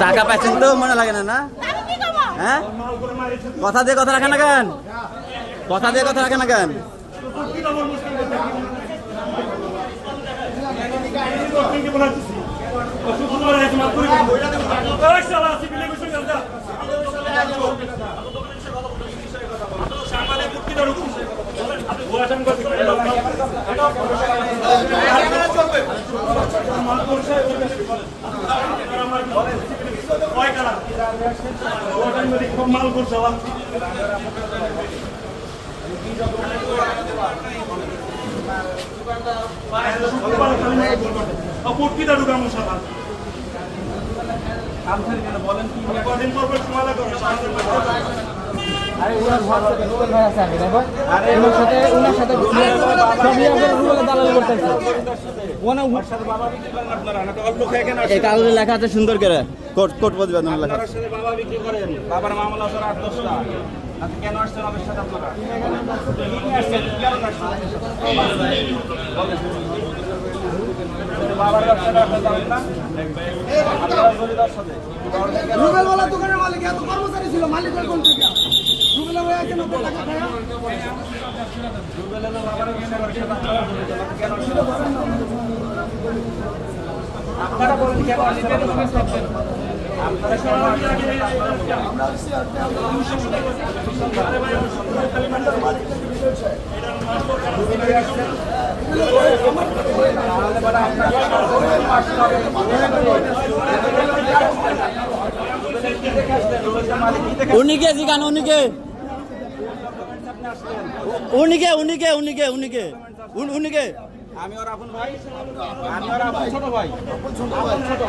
টাকা পাচ্ছেন তো মনে লাগে না না? হ্যাঁ, কথা দিয়ে কথা রাখেন না কেন? কথা দিয়ে কথা রাখেন না কেন? মাল করছে পটকিটা ঢুকাম সবার বলেন কি কদিন পর সমালা করো লেখা আছে সুন্দর করে কোট কোট প্রতিবেদন লেখা। বাবার মামলা আছে 8-10টা। কেন আসছেন আমাদের সাথে আপনারা? বাবার ব্যবসাটা আপনি জানেন না? আপনারা জড়িতার সাথে রুবেলওয়ালা দোকানের মালিক এত কর্মচারী ছিল, মালিকের কোন থেকে রুবেলা হয়ে আছে 90 টাকা খায়া রুবেলের বাবার ব্যবসাটার সাথে আপনারা জড়িত না। কেন আসছেন? আপনারা বলেন কেন আসছেন? আপনারা সবাই আমরা আসছি উনিকে জিগান উনিকে উনিকে উনিকে উনিকে উনিকে উনিকে আমি ওর আপন ভাই, আমি ওর আপন ছোট ভাই, ছোট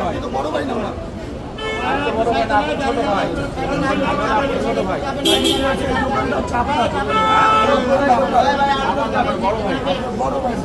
ভাই তো বড় ভাই না ওরা, আমি তো বড় ভাই না, আপন ছোট ভাই, ছোট ভাই বড় ভাই বড় ভাই